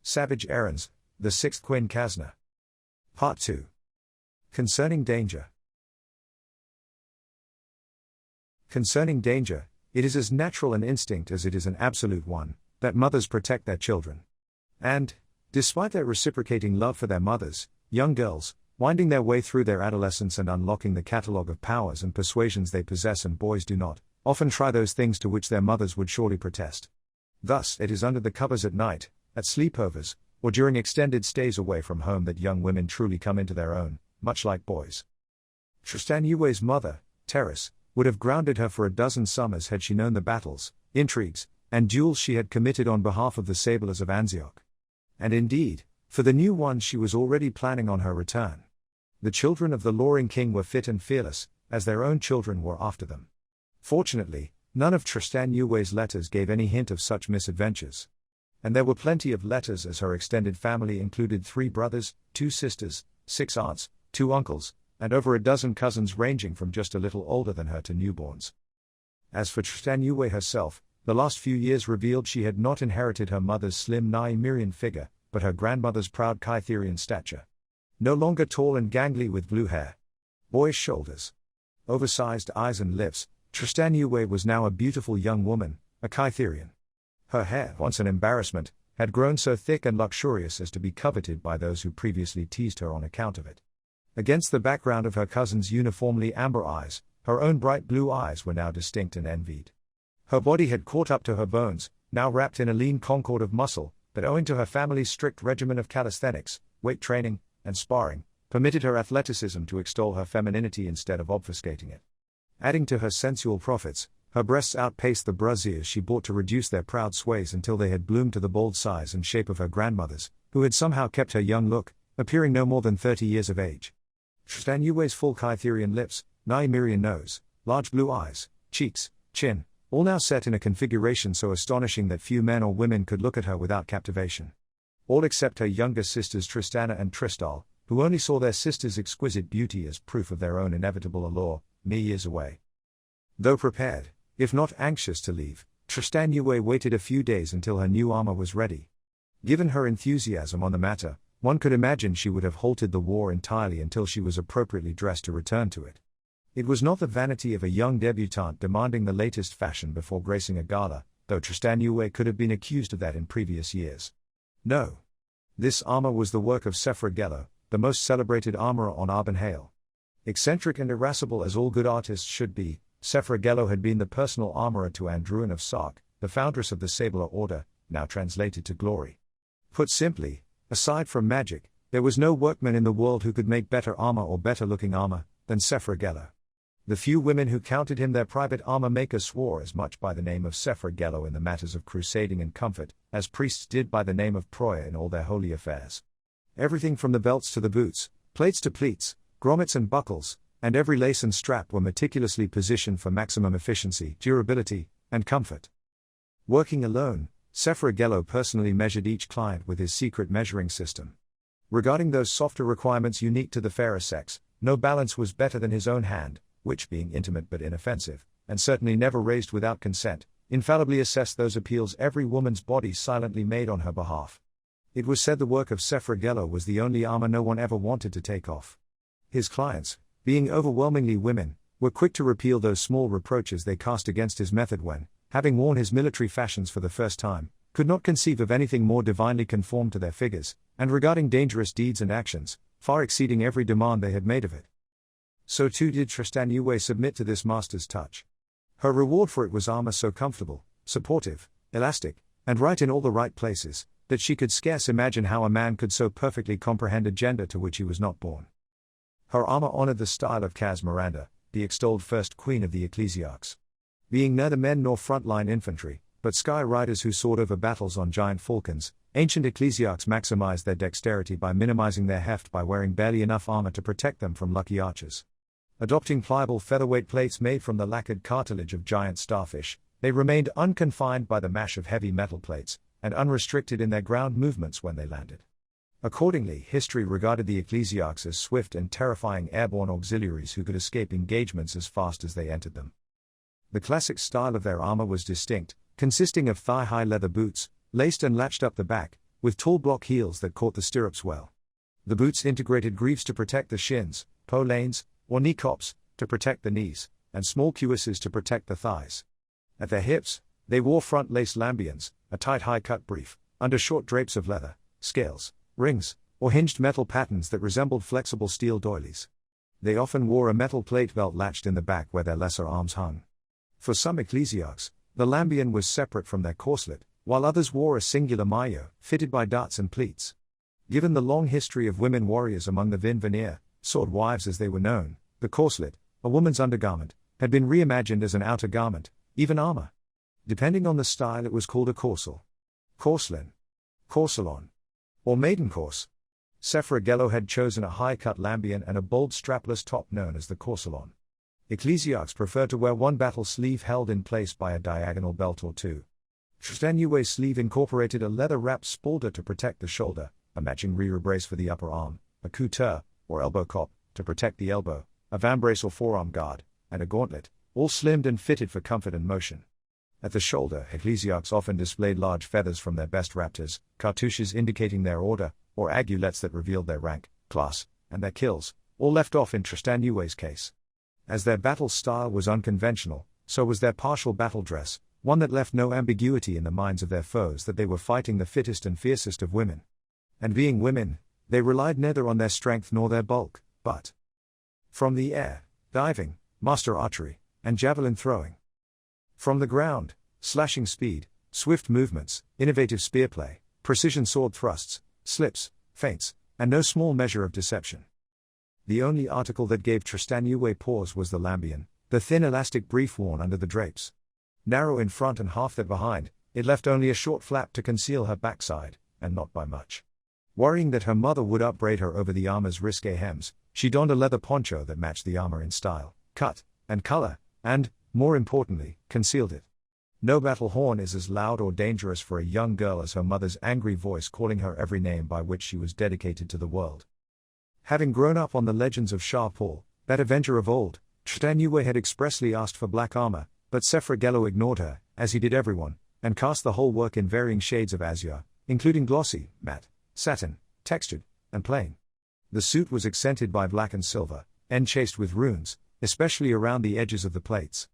Savage Errands, the 6th Kuinkazner. Part 2. Concerning danger. Concerning danger, it is as natural an instinct as it is an absolute one, that mothers protect their children. And, despite their reciprocating love for their mothers, young girls, winding their way through their adolescence and unlocking the catalogue of powers and persuasions they possess and boys do not, often try those things to which their mothers would surely protest. Thus, it is under the covers at night, at sleepovers, or during extended stays away from home that young women truly come into their own, much like boys. Tristanué's mother, Terrace, would have grounded her for a dozen summers had she known the battles, intrigues, and duels she had committed on behalf of the Sablers of Anzioch. And indeed, for the new ones she was already planning on her return. The children of the Loring king were fit and fearless, as their own children were after them. Fortunately, none of Tristanué's letters gave any hint of such misadventures. And there were plenty of letters, as her extended family included 3 brothers, 2 sisters, 6 aunts, 2 uncles, and over a dozen cousins ranging from just a little older than her to newborns. As for Tristanué herself, the last few years revealed she had not inherited her mother's slim Nigerian figure, but her grandmother's proud Kuinkazner stature. No longer tall and gangly with blue hair, boyish shoulders, oversized eyes and lips, Tristanué was now a beautiful young woman, a Kuinkazner. Her hair, once an embarrassment, had grown so thick and luxurious as to be coveted by those who previously teased her on account of it. Against the background of her cousin's uniformly amber eyes, her own bright blue eyes were now distinct and envied. Her body had caught up to her bones, now wrapped in a lean concord of muscle, that owing to her family's strict regimen of calisthenics, weight training, and sparring, permitted her athleticism to extol her femininity instead of obfuscating it. Adding to her sensual profits, her breasts outpaced the brassieres she bought to reduce their proud sways until they had bloomed to the bold size and shape of her grandmother's, who had somehow kept her young look, appearing no more than 30 years of age. Tristanué's full Kuinkazner lips, Nigerian nose, large blue eyes, cheeks, chin, all now set in a configuration so astonishing that few men or women could look at her without captivation. All except her younger sisters Tristana and Tristal, who only saw their sister's exquisite beauty as proof of their own inevitable allure, mere years away. Though prepared, if not anxious to leave, Tristanué waited a few days until her new armor was ready. Given her enthusiasm on the matter, one could imagine she would have halted the war entirely until she was appropriately dressed to return to it. It was not the vanity of a young debutante demanding the latest fashion before gracing a gala, though Tristanué could have been accused of that in previous years. No. This armor was the work of Sefra, the most celebrated armorer on Arbonhale. Eccentric and irascible as all good artists should be, Sefra had been the personal armorer to Andruin of Sark, the foundress of the Sabler order, now translated to glory. Put simply, aside from magic, there was no workman in the world who could make better armor or better-looking armor than Sefra. The few women who counted him their private armor maker swore as much by the name of Sefra in the matters of crusading and comfort, as priests did by the name of Proya in all their holy affairs. Everything from the belts to the boots, plates to pleats, grommets and buckles, and every lace and strap were meticulously positioned for maximum efficiency, durability, and comfort. Working alone, Sefra personally measured each client with his secret measuring system. Regarding those softer requirements unique to the fairer sex, no balance was better than his own hand, which, being intimate but inoffensive, and certainly never raised without consent, infallibly assessed those appeals every woman's body silently made on her behalf. It was said the work of Sefra was the only armor no one ever wanted to take off. His clients, being overwhelmingly women, were quick to repeal those small reproaches they cast against his method when, having worn his military fashions for the first time, could not conceive of anything more divinely conformed to their figures, and regarding dangerous deeds and actions, far exceeding every demand they had made of it. So too did Tristanué submit to this master's touch. Her reward for it was armor so comfortable, supportive, elastic, and right in all the right places, that she could scarce imagine how a man could so perfectly comprehend a gender to which he was not born. Her armor honored the style of Miranda, the extolled first queen of the ecclesiarchs. Being neither men nor front-line infantry, but sky riders who soared over battles on giant falcons, ancient ecclesiarchs maximized their dexterity by minimizing their heft by wearing barely enough armor to protect them from lucky archers. Adopting pliable featherweight plates made from the lacquered cartilage of giant starfish, they remained unconfined by the mash of heavy metal plates, and unrestricted in their ground movements when they landed. Accordingly, history regarded the ecclesiarchs as swift and terrifying airborne auxiliaries who could escape engagements as fast as they entered them. The classic style of their armor was distinct, consisting of thigh-high leather boots, laced and latched up the back, with tall block heels that caught the stirrups well. The boots integrated greaves to protect the shins, po lanes, or knee cops, to protect the knees, and small cuisses to protect the thighs. At their hips, they wore front lace lambions, a tight high-cut brief, under short drapes of leather, scales, rings, or hinged metal patterns that resembled flexible steel doilies. They often wore a metal plate belt latched in the back where their lesser arms hung. For some ecclesiarchs, the lambion was separate from their corslet, while others wore a singular maillot, fitted by darts and pleats. Given the long history of women warriors among the Vin Veneer, sword wives as they were known, the corslet, a woman's undergarment, had been reimagined as an outer garment, even armor. Depending on the style, it was called a corsel, corselin, corselon, or maiden course. Sefragello had chosen a high-cut lambion and a bold strapless top known as the corselon. Ecclesiarchs preferred to wear one battle sleeve held in place by a diagonal belt or two. Tristanué's sleeve incorporated a leather-wrapped spalder to protect the shoulder, a matching rear brace for the upper arm, a couture, or elbow cop, to protect the elbow, a vambrace or forearm guard, and a gauntlet, all slimmed and fitted for comfort and motion. At the shoulder, ecclesiarchs often displayed large feathers from their best raptors, cartouches indicating their order, or aiguillettes that revealed their rank, class, and their kills, all left off in Tristanué's case. As their battle style was unconventional, so was their partial battle dress, one that left no ambiguity in the minds of their foes that they were fighting the fittest and fiercest of women. And being women, they relied neither on their strength nor their bulk, but from the air, diving, master archery, and javelin throwing. From the ground, slashing speed, swift movements, innovative spearplay, precision sword thrusts, slips, feints, and no small measure of deception. The only article that gave Tristanué pause was the lambion, the thin elastic brief worn under the drapes. Narrow in front and half that behind, it left only a short flap to conceal her backside, and not by much. Worrying that her mother would upbraid her over the armor's risque hems, she donned a leather poncho that matched the armor in style, cut, and color, and, more importantly, concealed it. No battle horn is as loud or dangerous for a young girl as her mother's angry voice calling her every name by which she was dedicated to the world. Having grown up on the legends of Shah Paul, that avenger of old, Tristanué had expressly asked for black armor, but Sefragello ignored her, as he did everyone, and cast the whole work in varying shades of azure, including glossy, matte, satin, textured, and plain. The suit was accented by black and silver, enchased with runes, especially around the edges of the plates.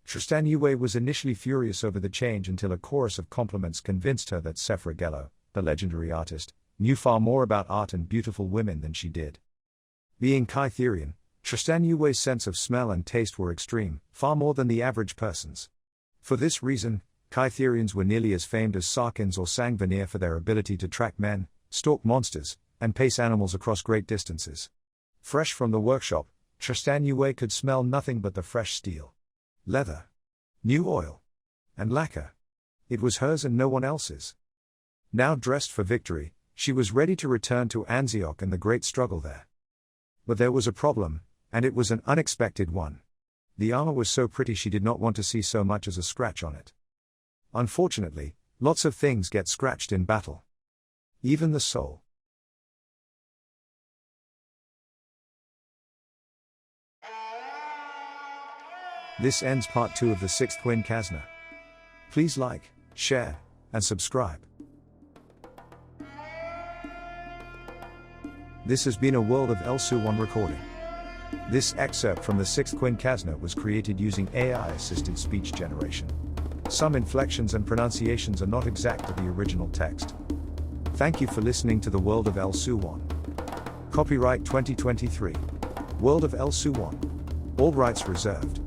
Tristanué was initially furious over the change until a chorus of compliments convinced her that Sefragello, the legendary artist, knew far more about art and beautiful women than she did. Being Kuinkazner, Tristanué's sense of smell and taste were extreme, far more than the average person's. For this reason, Kuinkazners were nearly as famed as Sarkins or Sangvanir for their ability to track men, stalk monsters, and pace animals across great distances. Fresh from the workshop, Tristanué could smell nothing but the fresh steel, leather, new oil, and lacquer. It was hers and no one else's. Now dressed for victory, she was ready to return to Anzioch and the great struggle there. But there was a problem, and it was an unexpected one. The armor was so pretty she did not want to see so much as a scratch on it. Unfortunately, lots of things get scratched in battle. Even the soul. This ends part 2 of the 6th Kuinkazner. Please like, share, and subscribe. This has been a World of El-Suwan recording. This excerpt from the 6th Kuinkazner was created using AI-assisted speech generation. Some inflections and pronunciations are not exact to the original text. Thank you for listening to the World of El-Suwan. Copyright 2023. World of El-Suwan. All rights reserved.